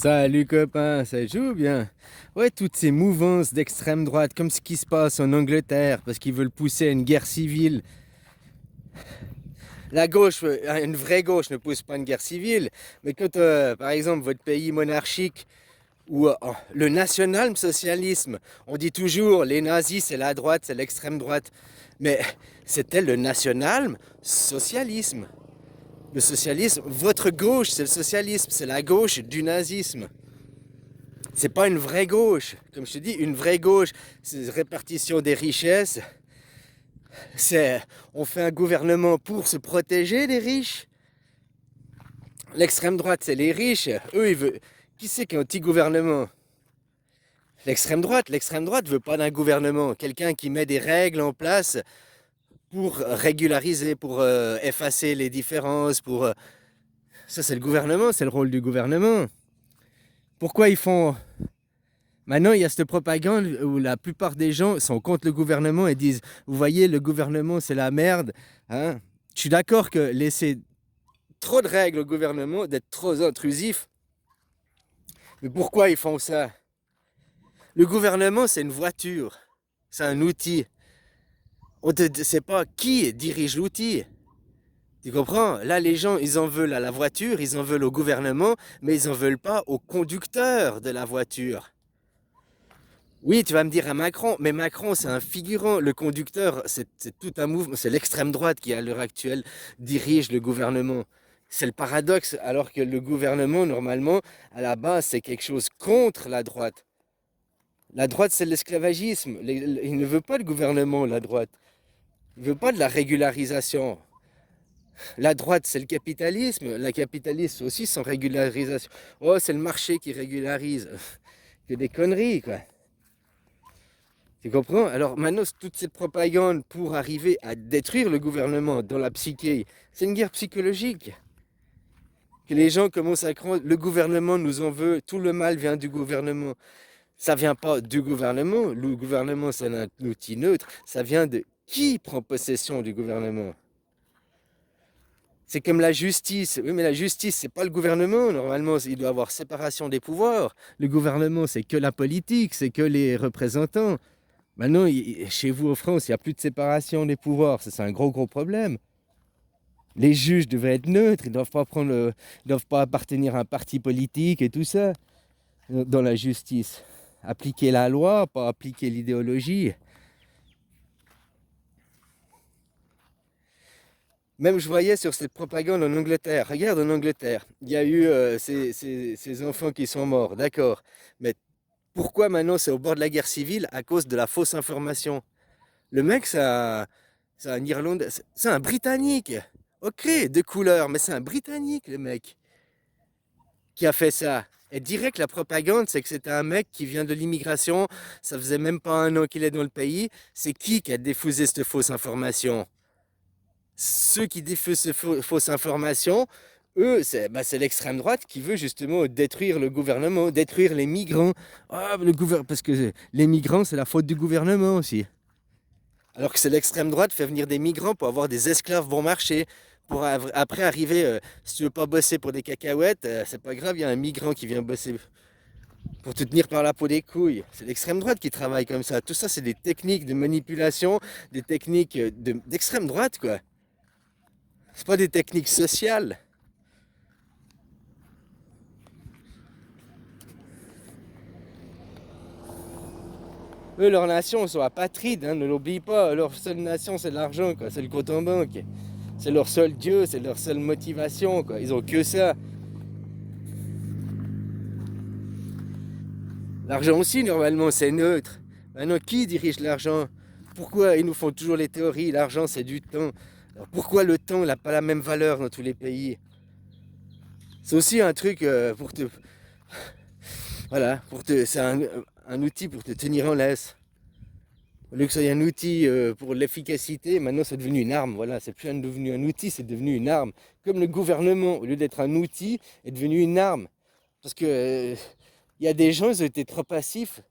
Salut copain, ça joue bien. Ouais, toutes ces mouvances d'extrême droite, comme ce qui se passe en Angleterre, parce qu'ils veulent pousser à une guerre civile. La gauche, une vraie gauche ne pousse pas une guerre civile, mais quand, par exemple, votre pays monarchique ou le national-socialisme, on dit toujours les nazis c'est la droite, c'est l'extrême droite, mais c'était le national-socialisme. Le socialisme, votre gauche, c'est le socialisme, c'est la gauche du nazisme. C'est pas une vraie gauche. Comme je te dis, une vraie gauche, c'est une répartition des richesses. C'est, on fait un gouvernement pour se protéger des riches. L'extrême droite, c'est les riches. Eux, ils veulent. Qui c'est qui a un petit gouvernement? L'extrême droite veut pas d'un gouvernement. Quelqu'un qui met des règles en place pour régulariser, pour effacer les différences, pour. Ça, c'est le gouvernement, c'est le rôle du gouvernement. Pourquoi ils font. Maintenant, il y a cette propagande où la plupart des gens sont contre le gouvernement et disent vous voyez, le gouvernement, c'est la merde. Hein. Je suis d'accord que laisser trop de règles au gouvernement, d'être trop intrusif. Mais pourquoi ils font ça? Le gouvernement, c'est une voiture. C'est un outil. On ne sait pas qui dirige l'outil. Tu comprends? Là, les gens, ils en veulent à la voiture, ils en veulent au gouvernement, mais ils en veulent pas au conducteur de la voiture. Oui, tu vas me dire à Macron, mais Macron, c'est un figurant. Le conducteur, c'est tout un mouvement. C'est l'extrême droite qui, à l'heure actuelle, dirige le gouvernement. C'est le paradoxe, alors que le gouvernement, normalement, à la base, c'est quelque chose contre la droite. La droite, c'est l'esclavagisme. Il ne veut pas le gouvernement, la droite. Il ne veut pas de la régularisation. La droite, c'est le capitalisme. La capitalisme aussi, sans régularisation. Oh, c'est le marché qui régularise. Que des conneries, quoi. Tu comprends? Alors maintenant, toute cette propagande pour arriver à détruire le gouvernement dans la psyché, c'est une guerre psychologique. Que les gens commencent à croire, le gouvernement nous en veut, tout le mal vient du gouvernement. Ça vient pas du gouvernement, le gouvernement c'est un outil neutre, ça vient de qui prend possession du gouvernement. C'est comme la justice. Oui, mais la justice, c'est pas le gouvernement. Normalement, il doit y avoir séparation des pouvoirs. Le gouvernement, c'est que la politique, c'est que les représentants. Maintenant, chez vous en France, il n'y a plus de séparation des pouvoirs. Ça, c'est un gros, gros problème. Les juges devaient être neutres. Ils ne doivent pas ils doivent pas appartenir à un parti politique et tout ça dans la justice. Appliquer la loi, pas appliquer l'idéologie. Même je voyais sur cette propagande en Angleterre. Regarde en Angleterre, il y a eu ces enfants qui sont morts, d'accord. Mais pourquoi maintenant c'est au bord de la guerre civile? À cause de la fausse information. Le mec, c'est un Irlandais, c'est un Britannique. Ok, de couleur, mais c'est un Britannique, le mec, qui a fait ça. Et direct, la propagande, c'est que c'était un mec qui vient de l'immigration, ça faisait même pas un an qu'il est dans le pays. C'est qui a diffusé cette fausse information? Ceux qui diffusent ces fausses informations, eux, c'est l'extrême droite qui veut justement détruire le gouvernement, détruire les migrants. Ah, parce que les migrants, c'est la faute du gouvernement aussi. Alors que c'est l'extrême droite qui fait venir des migrants pour avoir des esclaves bon marché. Pour après arriver, si tu veux pas bosser pour des cacahuètes, c'est pas grave, il y a un migrant qui vient bosser pour te tenir par la peau des couilles. C'est l'extrême droite qui travaille comme ça. Tout ça, c'est des techniques de manipulation, des techniques d'extrême droite, quoi. C'est pas des techniques sociales. Eux, leur nation, ils sont apatrides, hein, ne l'oublie pas. Leur seule nation, c'est l'argent, quoi. C'est le compte en banque. C'est leur seul dieu, c'est leur seule motivation, quoi. Ils ont que ça. L'argent aussi, normalement, c'est neutre. Maintenant, qui dirige l'argent? Pourquoi ils nous font toujours les théories? L'argent, c'est du temps. Alors, pourquoi le temps n'a pas la même valeur dans tous les pays? C'est aussi un truc pour te... Voilà, c'est un outil pour te tenir en laisse. Au lieu que ce soit un outil pour l'efficacité, maintenant c'est devenu une arme. Voilà, c'est plus devenu un outil, c'est devenu une arme. Comme le gouvernement, au lieu d'être un outil, est devenu une arme. Parce que il y a des gens, ils ont été trop passifs.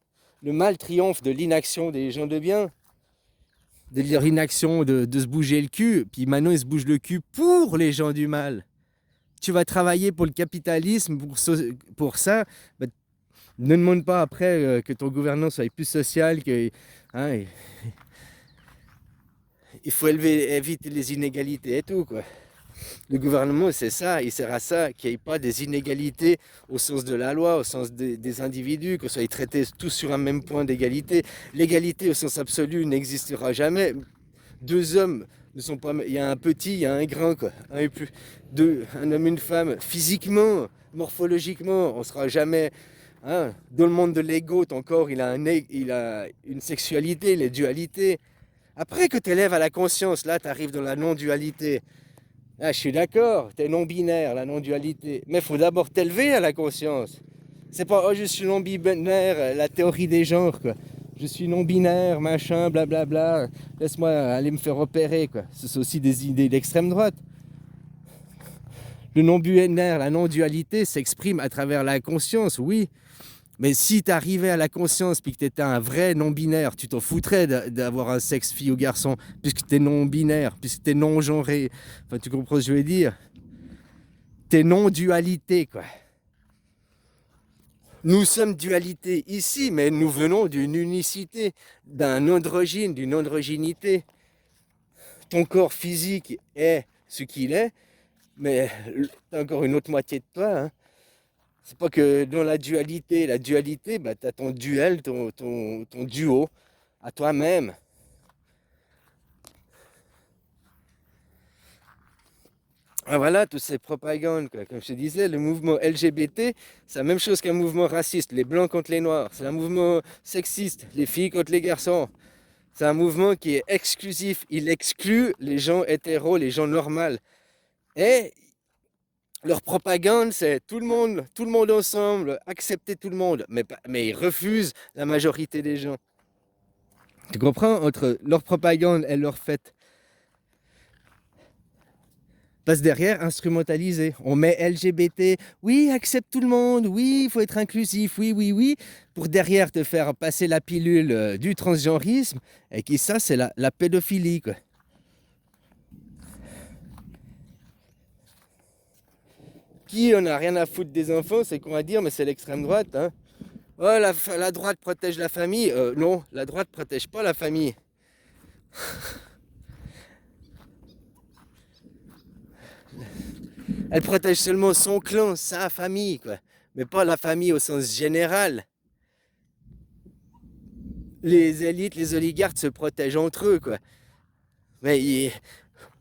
Le mal triomphe de l'inaction des gens de bien. De leur inaction, de se bouger le cul. Puis maintenant, ils se bougent le cul pour les gens du mal. tu vas travailler pour le capitalisme, pour ça, bah, ne demande pas après que ton gouvernement soit plus social, que, hein, il faut éviter les inégalités et tout, quoi. Le gouvernement, c'est ça, il sert à ça, qu'il n'y ait pas des inégalités au sens de la loi, au sens des individus, qu'on soit traités tous sur un même point d'égalité. L'égalité au sens absolu n'existera jamais. Deux hommes ne sont pas... Il y a un petit, il y a un grand, quoi. Un et plus. Deux, un homme, une femme. Physiquement, morphologiquement, on ne sera jamais... Hein, dans le monde de l'ego, ton corps, il a une sexualité, les dualités. Après que tu élèves à la conscience, là, tu arrives dans la non-dualité. Ah, je suis d'accord, t'es non-binaire, la non-dualité. Mais il faut d'abord t'élever à la conscience. C'est pas, oh, je suis non-binaire, la théorie des genres, quoi. Je suis non-binaire, machin, blablabla. Laisse-moi aller me faire opérer, quoi. Ce sont aussi des idées d'extrême droite. Le non-binaire, la non-dualité s'exprime à travers la conscience, oui. Mais si tu arrivais à la conscience puis que tu étais un vrai non-binaire, tu t'en foutrais d'avoir un sexe fille ou garçon, puisque tu es non-binaire, puisque tu es non-genré. Enfin, tu comprends ce que je veux dire? Tu es non-dualité, quoi. Nous sommes dualité ici, mais nous venons d'une unicité, d'un androgyne, d'une androgynité. Ton corps physique est ce qu'il est, mais tu as encore une autre moitié de toi, hein. C'est pas que dans la dualité, bah, tu as ton duel, ton duo à toi-même. Ah, voilà, toutes ces propagandes, quoi. Comme je te disais, le mouvement LGBT, c'est la même chose qu'un mouvement raciste, les blancs contre les noirs. C'est un mouvement sexiste, les filles contre les garçons. C'est un mouvement qui est exclusif. Il exclut les gens hétéros, les gens normaux. Et leur propagande, c'est tout le monde ensemble, accepter tout le monde. Mais ils refusent la majorité des gens. Tu comprends? Entre leur propagande et leur fait. Passe derrière, instrumentalisé. On met LGBT, oui, accepte tout le monde, oui, il faut être inclusif, oui, oui, oui, pour derrière te faire passer la pilule du transgenrisme, et qui ça, c'est la pédophilie, quoi. Qui en a rien à foutre des enfants, c'est qu'on va dire, mais c'est l'extrême droite, hein. Oh, la droite protège la famille. Non, la droite protège pas la famille. Elle protège seulement son clan, sa famille, quoi. Mais pas la famille au sens général. Les élites, les oligarques se protègent entre eux, quoi. Mais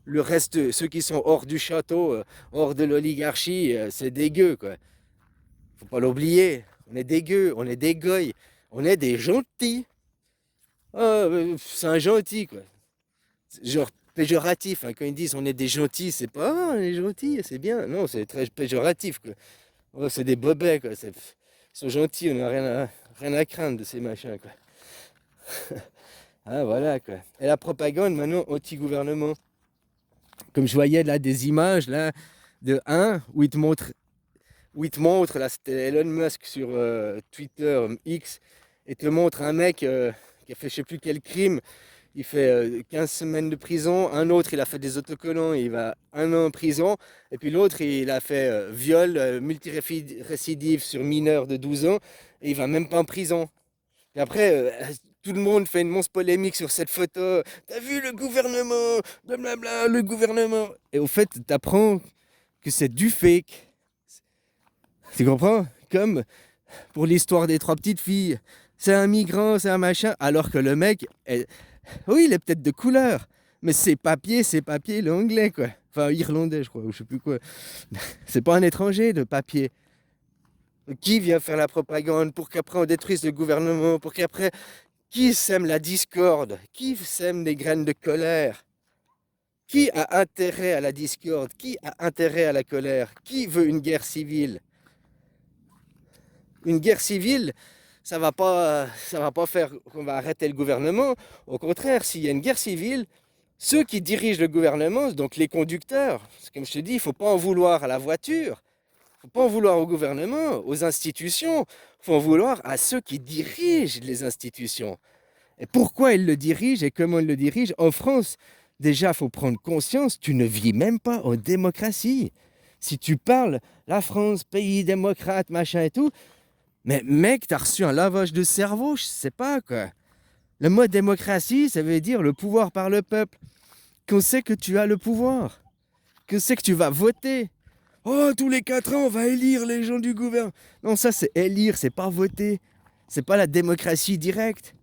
le reste, ceux qui sont hors du château, hors de l'oligarchie, c'est dégueu, quoi. Faut pas l'oublier. On est dégueu, on est des goy, on est des gentils. Ah, c'est un gentil, quoi. Genre péjoratif, hein, quand ils disent on est des gentils, c'est pas ah, on est gentils, c'est bien. Non, c'est très péjoratif, quoi. Oh, c'est des bobets, quoi. Ils sont gentils, on n'a rien à craindre de ces machins, quoi. Ah, voilà, quoi. Et la propagande, maintenant, anti-gouvernement. Comme je voyais là des images là de un où il te montre là, c'était Elon Musk sur Twitter X, et te montre un mec qui a fait je sais plus quel crime. Il fait 15 semaines de prison. Un autre, il a fait des autocollants, il va 1 an en prison. Et puis l'autre, il a fait viol multirécidive sur mineur de 12 ans, et il va même pas en prison. Et après, tout le monde fait une monstre polémique sur cette photo. T'as vu le gouvernement? Blablabla, le gouvernement. Et au fait, t'apprends que c'est du fake. Tu comprends? Comme pour l'histoire des 3 petites filles. C'est un migrant, c'est un machin. Alors que le mec, oui, il est peut-être de couleur. Mais ses papiers, il est anglais, quoi. Enfin, irlandais, je crois, ou je sais plus quoi. C'est pas un étranger de papier. Qui vient faire la propagande pour qu'après on détruise le gouvernement, pour qu'après qui sème la discorde? Qui sème des graines de colère? Qui a intérêt à la discorde? Qui a intérêt à la colère? Qui veut une guerre civile? Une guerre civile, ça va pas faire qu'on va arrêter le gouvernement. Au contraire, s'il y a une guerre civile, ceux qui dirigent le gouvernement, donc les conducteurs, comme je te dis, il ne faut pas en vouloir à la voiture, il ne faut pas en vouloir au gouvernement, aux institutions, il faut en vouloir à ceux qui dirigent les institutions. Et pourquoi ils le dirigent et comment ils le dirigent? En France, déjà, il faut prendre conscience, tu ne vis même pas en démocratie. Si tu parles, la France, pays démocrate, machin et tout, mais mec, t'as reçu un lavage de cerveau, je sais pas quoi. Le mot démocratie, ça veut dire le pouvoir par le peuple. Qu'on sait que tu as le pouvoir. Qu'on sait que tu vas voter. Oh, tous les 4 ans, on va élire les gens du gouvernement. Non, ça c'est élire, c'est pas voter. C'est pas la démocratie directe.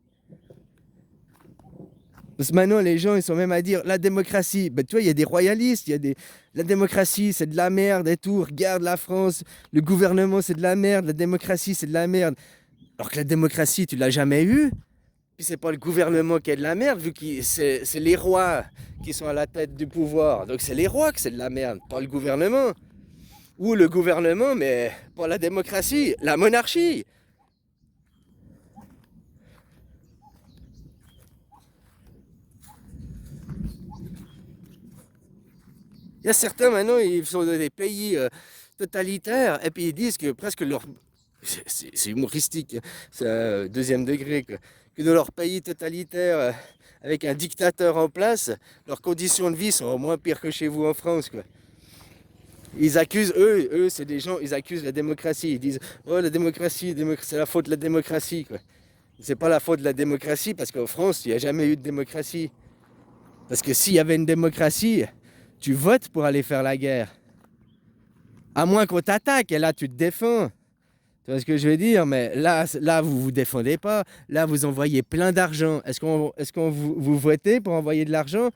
Parce que maintenant, les gens, ils sont même à dire la démocratie. Ben, tu vois, il y a des royalistes, il y a des. La démocratie, c'est de la merde et tout. Regarde la France, le gouvernement, c'est de la merde. La démocratie, c'est de la merde. Alors que la démocratie, tu l'as jamais eue. Puis c'est pas le gouvernement qui est de la merde, vu que c'est les rois qui sont à la tête du pouvoir. Donc c'est les rois que c'est de la merde, pas le gouvernement. Ou le gouvernement, mais pas la démocratie, la monarchie. Il y a certains maintenant, ils sont dans des pays totalitaires, et puis ils disent que presque leur... C'est humoristique, c'est deuxième degré, que dans leur pays totalitaire, avec un dictateur en place, leurs conditions de vie sont au moins pires que chez vous en France, quoi. Ils accusent, c'est des gens, ils accusent la démocratie. Ils disent, oh, la démocratie, c'est la faute de la démocratie, quoi. C'est pas la faute de la démocratie, parce qu'en France, il n'y a jamais eu de démocratie. Parce que s'il y avait une démocratie, tu votes pour aller faire la guerre. À moins qu'on t'attaque, et là, tu te défends. Tu vois ce que je veux dire? Mais là vous vous défendez pas. Là, vous envoyez plein d'argent. Est-ce qu'on vous votez pour envoyer de l'argent?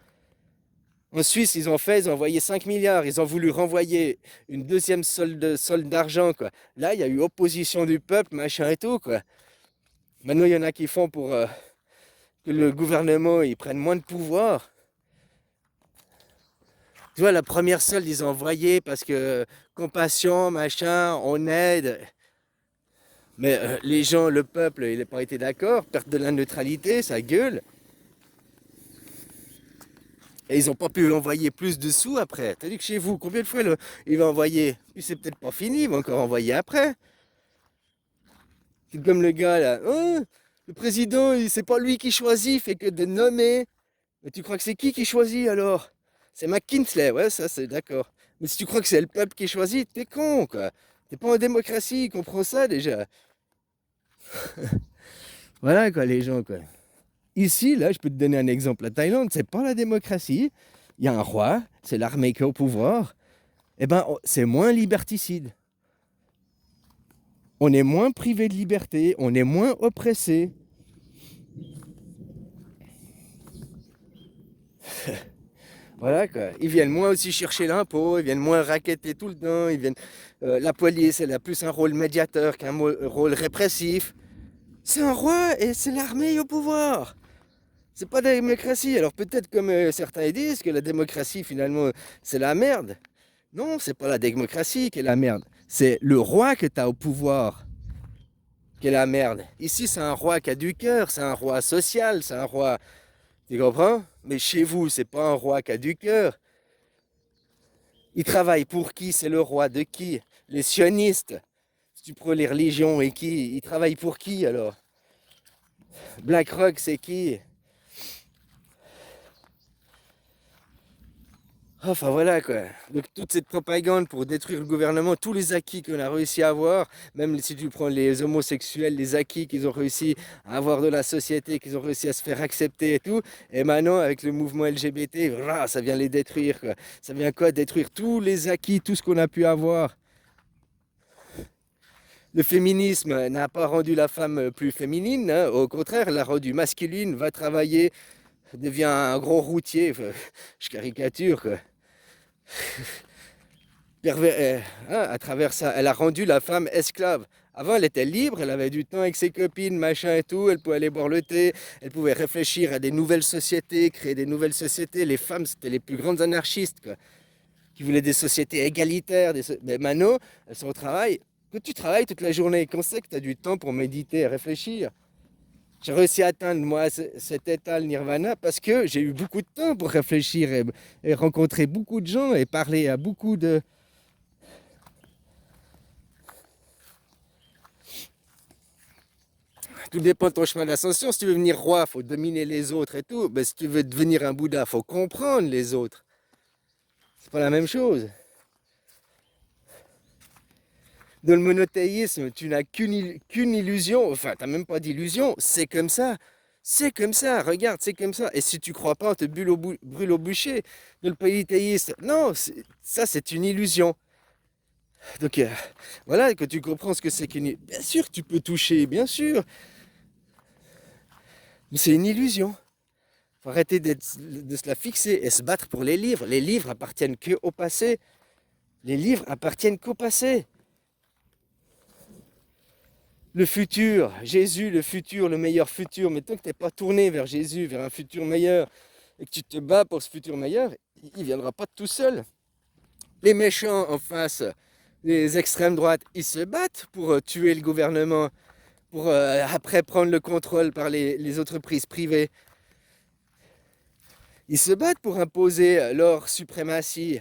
En Suisse, ils ont envoyé 5 milliards. Ils ont voulu renvoyer une deuxième solde d'argent, quoi. Là, il y a eu opposition du peuple, machin et tout, quoi. Maintenant, il y en a qui font pour que le gouvernement il prenne moins de pouvoir. Tu vois, la première solde, ils ont envoyé parce que compassion, machin, on aide. Mais les gens, le peuple, il n'a pas été d'accord. Perte de la neutralité, ça gueule. Et ils n'ont pas pu envoyer plus de sous après. T'as dit que chez vous, combien de fois il va envoyer? Puis c'est peut-être pas fini, il va encore envoyer après. C'est comme le gars là. Oh, le président, c'est pas lui qui choisit, il fait que de nommer. Mais tu crois que c'est qui choisit alors? C'est McKinsey, ouais, ça c'est d'accord. Mais si tu crois que c'est le peuple qui choisit, t'es con, quoi. T'es pas en démocratie, comprends ça déjà. Voilà, quoi, les gens, quoi. Ici, là, je peux te donner un exemple. La Thaïlande, c'est pas la démocratie. Il y a un roi, c'est l'armée qui est au pouvoir. Eh ben, c'est moins liberticide. On est moins privé de liberté, on est moins oppressé. Voilà quoi. Ils viennent moins aussi chercher l'impôt, ils viennent moins raqueter tout le temps, ils viennent. La police, elle a plus un rôle médiateur qu'un rôle répressif. C'est un roi et c'est l'armée au pouvoir. C'est pas la démocratie. Alors peut-être comme certains disent que la démocratie finalement c'est la merde. Non, c'est pas la démocratie qui est la merde. C'est le roi que tu as au pouvoir qui est la merde. Ici c'est un roi qui a du cœur, c'est un roi social, c'est un roi. Tu comprends? Mais chez vous, c'est pas un roi qui a du cœur. Il travaille pour qui? C'est le roi de qui? Les sionistes. Si tu prends les religions et qui? Ils travaillent pour qui alors? BlackRock, c'est qui? Enfin voilà quoi. Donc toute cette propagande pour détruire le gouvernement, tous les acquis qu'on a réussi à avoir, même si tu prends les homosexuels, les acquis qu'ils ont réussi à avoir de la société, qu'ils ont réussi à se faire accepter et tout, et maintenant avec le mouvement LGBT, voilà, ça vient les détruire quoi. Ça vient quoi? Détruire tous les acquis, tout ce qu'on a pu avoir. Le féminisme n'a pas rendu la femme plus féminine, hein. Au contraire, l'a rendue masculine, va travailler, devient un gros routier, enfin, je caricature quoi. Hein, à travers ça, elle a rendu la femme esclave. Avant, elle était libre, elle avait du temps avec ses copines, machin et tout, elle pouvait aller boire le thé, elle pouvait réfléchir à des nouvelles sociétés, créer des nouvelles sociétés. Les femmes, c'était les plus grandes anarchistes, quoi, qui voulaient des sociétés égalitaires. Mais maintenant, elles sont au travail. Quand tu travailles toute la journée, quand c'est que tu as du temps pour méditer et réfléchir? J'ai réussi à atteindre, moi, cet état, le nirvana, parce que j'ai eu beaucoup de temps pour réfléchir et rencontrer beaucoup de gens et parler à beaucoup de... Tout dépend de ton chemin d'ascension. Si tu veux devenir roi, il faut dominer les autres et tout. Mais si tu veux devenir un Bouddha, il faut comprendre les autres. C'est pas la même chose. Dans le monothéisme, tu n'as qu'une illusion, enfin, tu n'as même pas d'illusion, c'est comme ça. C'est comme ça, regarde, c'est comme ça. Et si tu crois pas, on te brûle au bûcher. Dans le polythéiste, non, ça c'est une illusion. Donc voilà, que tu comprends ce que c'est qu'une... Bien sûr que tu peux toucher, bien sûr, mais c'est une illusion. Faut arrêter de se la fixer et se battre pour les livres. Les livres appartiennent que au passé. Les livres appartiennent qu'au passé. Le futur, Jésus, le futur, le meilleur futur, mais tant que tu n'es pas tourné vers Jésus, vers un futur meilleur, et que tu te bats pour ce futur meilleur, il ne viendra pas de tout seul. Les méchants en face, les extrêmes droites, ils se battent pour tuer le gouvernement, pour après prendre le contrôle par les entreprises privées. Ils se battent pour imposer leur suprématie.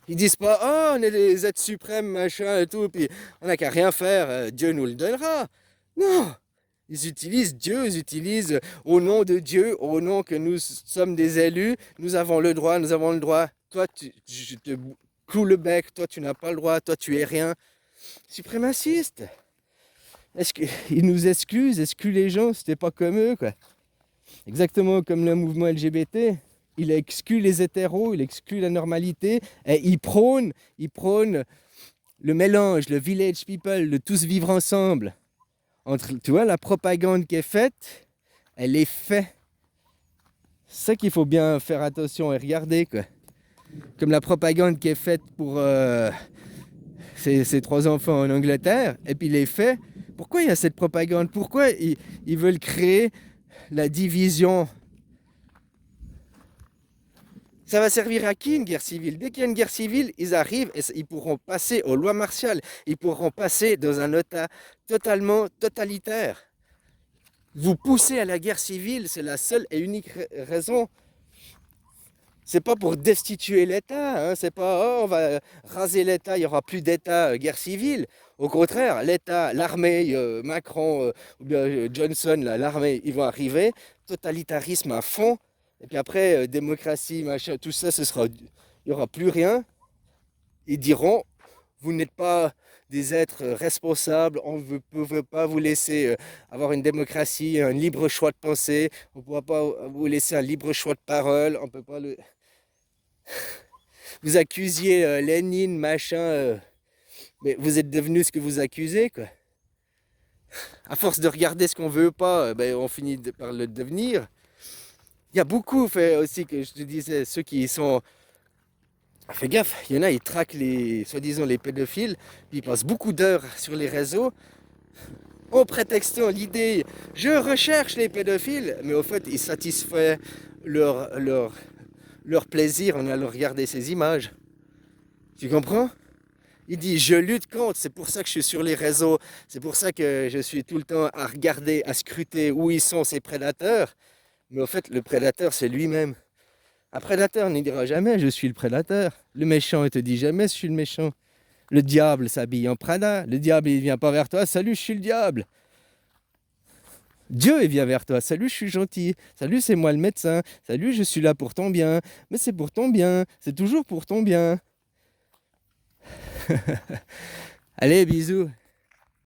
Ils disent pas, oh, on est les êtres suprêmes, machin et tout, puis on n'a qu'à rien faire, Dieu nous le donnera. Non, ils utilisent Dieu, ils utilisent au nom de Dieu, au nom que nous sommes des élus, nous avons le droit, nous avons le droit. Toi, je te cloue le bec, toi, tu n'as pas le droit, toi, tu es rien. Suprémaciste. Est-ce qu'ils nous excluent les gens, c'était pas comme eux, quoi. Exactement comme le mouvement LGBT. Il exclut les hétéros, il exclut la normalité, et il prône le mélange, le village people, le tous vivre ensemble. Tu vois, la propagande qui est faite, elle est faite. C'est ça qu'il faut bien faire attention et regarder, quoi. Comme la propagande qui est faite pour ces 3 enfants en Angleterre, et puis les faits. Pourquoi il y a cette propagande? Pourquoi ils veulent créer la division? Ça va servir à qui une guerre civile? Dès qu'il y a une guerre civile, ils arrivent et ils pourront passer aux lois martiales. Ils pourront passer dans un état totalement totalitaire. Vous poussez à la guerre civile, c'est la seule et unique raison. C'est pas pour destituer l'État, hein, c'est pas oh, on va raser l'État, il n'y aura plus d'État, guerre civile. Au contraire, l'État, l'armée, Macron ou bien Johnson, l'armée, ils vont arriver, totalitarisme à fond. Et puis après, démocratie, machin, tout ça, il n'y aura plus rien. Ils diront, vous n'êtes pas des êtres responsables, on ne peut pas vous laisser avoir une démocratie, un libre choix de pensée, on ne pourra pas vous laisser un libre choix de parole, on peut pas le... Vous accusiez Lénine, machin, mais vous êtes devenu ce que vous accusez, quoi. À force de regarder ce qu'on veut pas, ben, on finit par le devenir. Il y a beaucoup, fait aussi, que je te disais, ceux qui sont... Fais gaffe, il y en a, ils traquent soi-disant les pédophiles, puis ils passent beaucoup d'heures sur les réseaux, en prétextant l'idée, je recherche les pédophiles, mais au fait, ils satisfont leur plaisir en allant regarder ces images. Tu comprends? Il dit, je lutte contre, c'est pour ça que je suis sur les réseaux, c'est pour ça que je suis tout le temps à regarder, à scruter où ils sont ces prédateurs. Mais au fait, le prédateur, c'est lui-même. Un prédateur ne dira jamais, je suis le prédateur. Le méchant, il te dit jamais, je suis le méchant. Le diable s'habille en Prada. Le diable, il vient pas vers toi, salut, je suis le diable. Dieu, il vient vers toi, salut, je suis gentil. Salut, c'est moi le médecin. Salut, je suis là pour ton bien. Mais c'est pour ton bien, c'est toujours pour ton bien. Allez, bisous.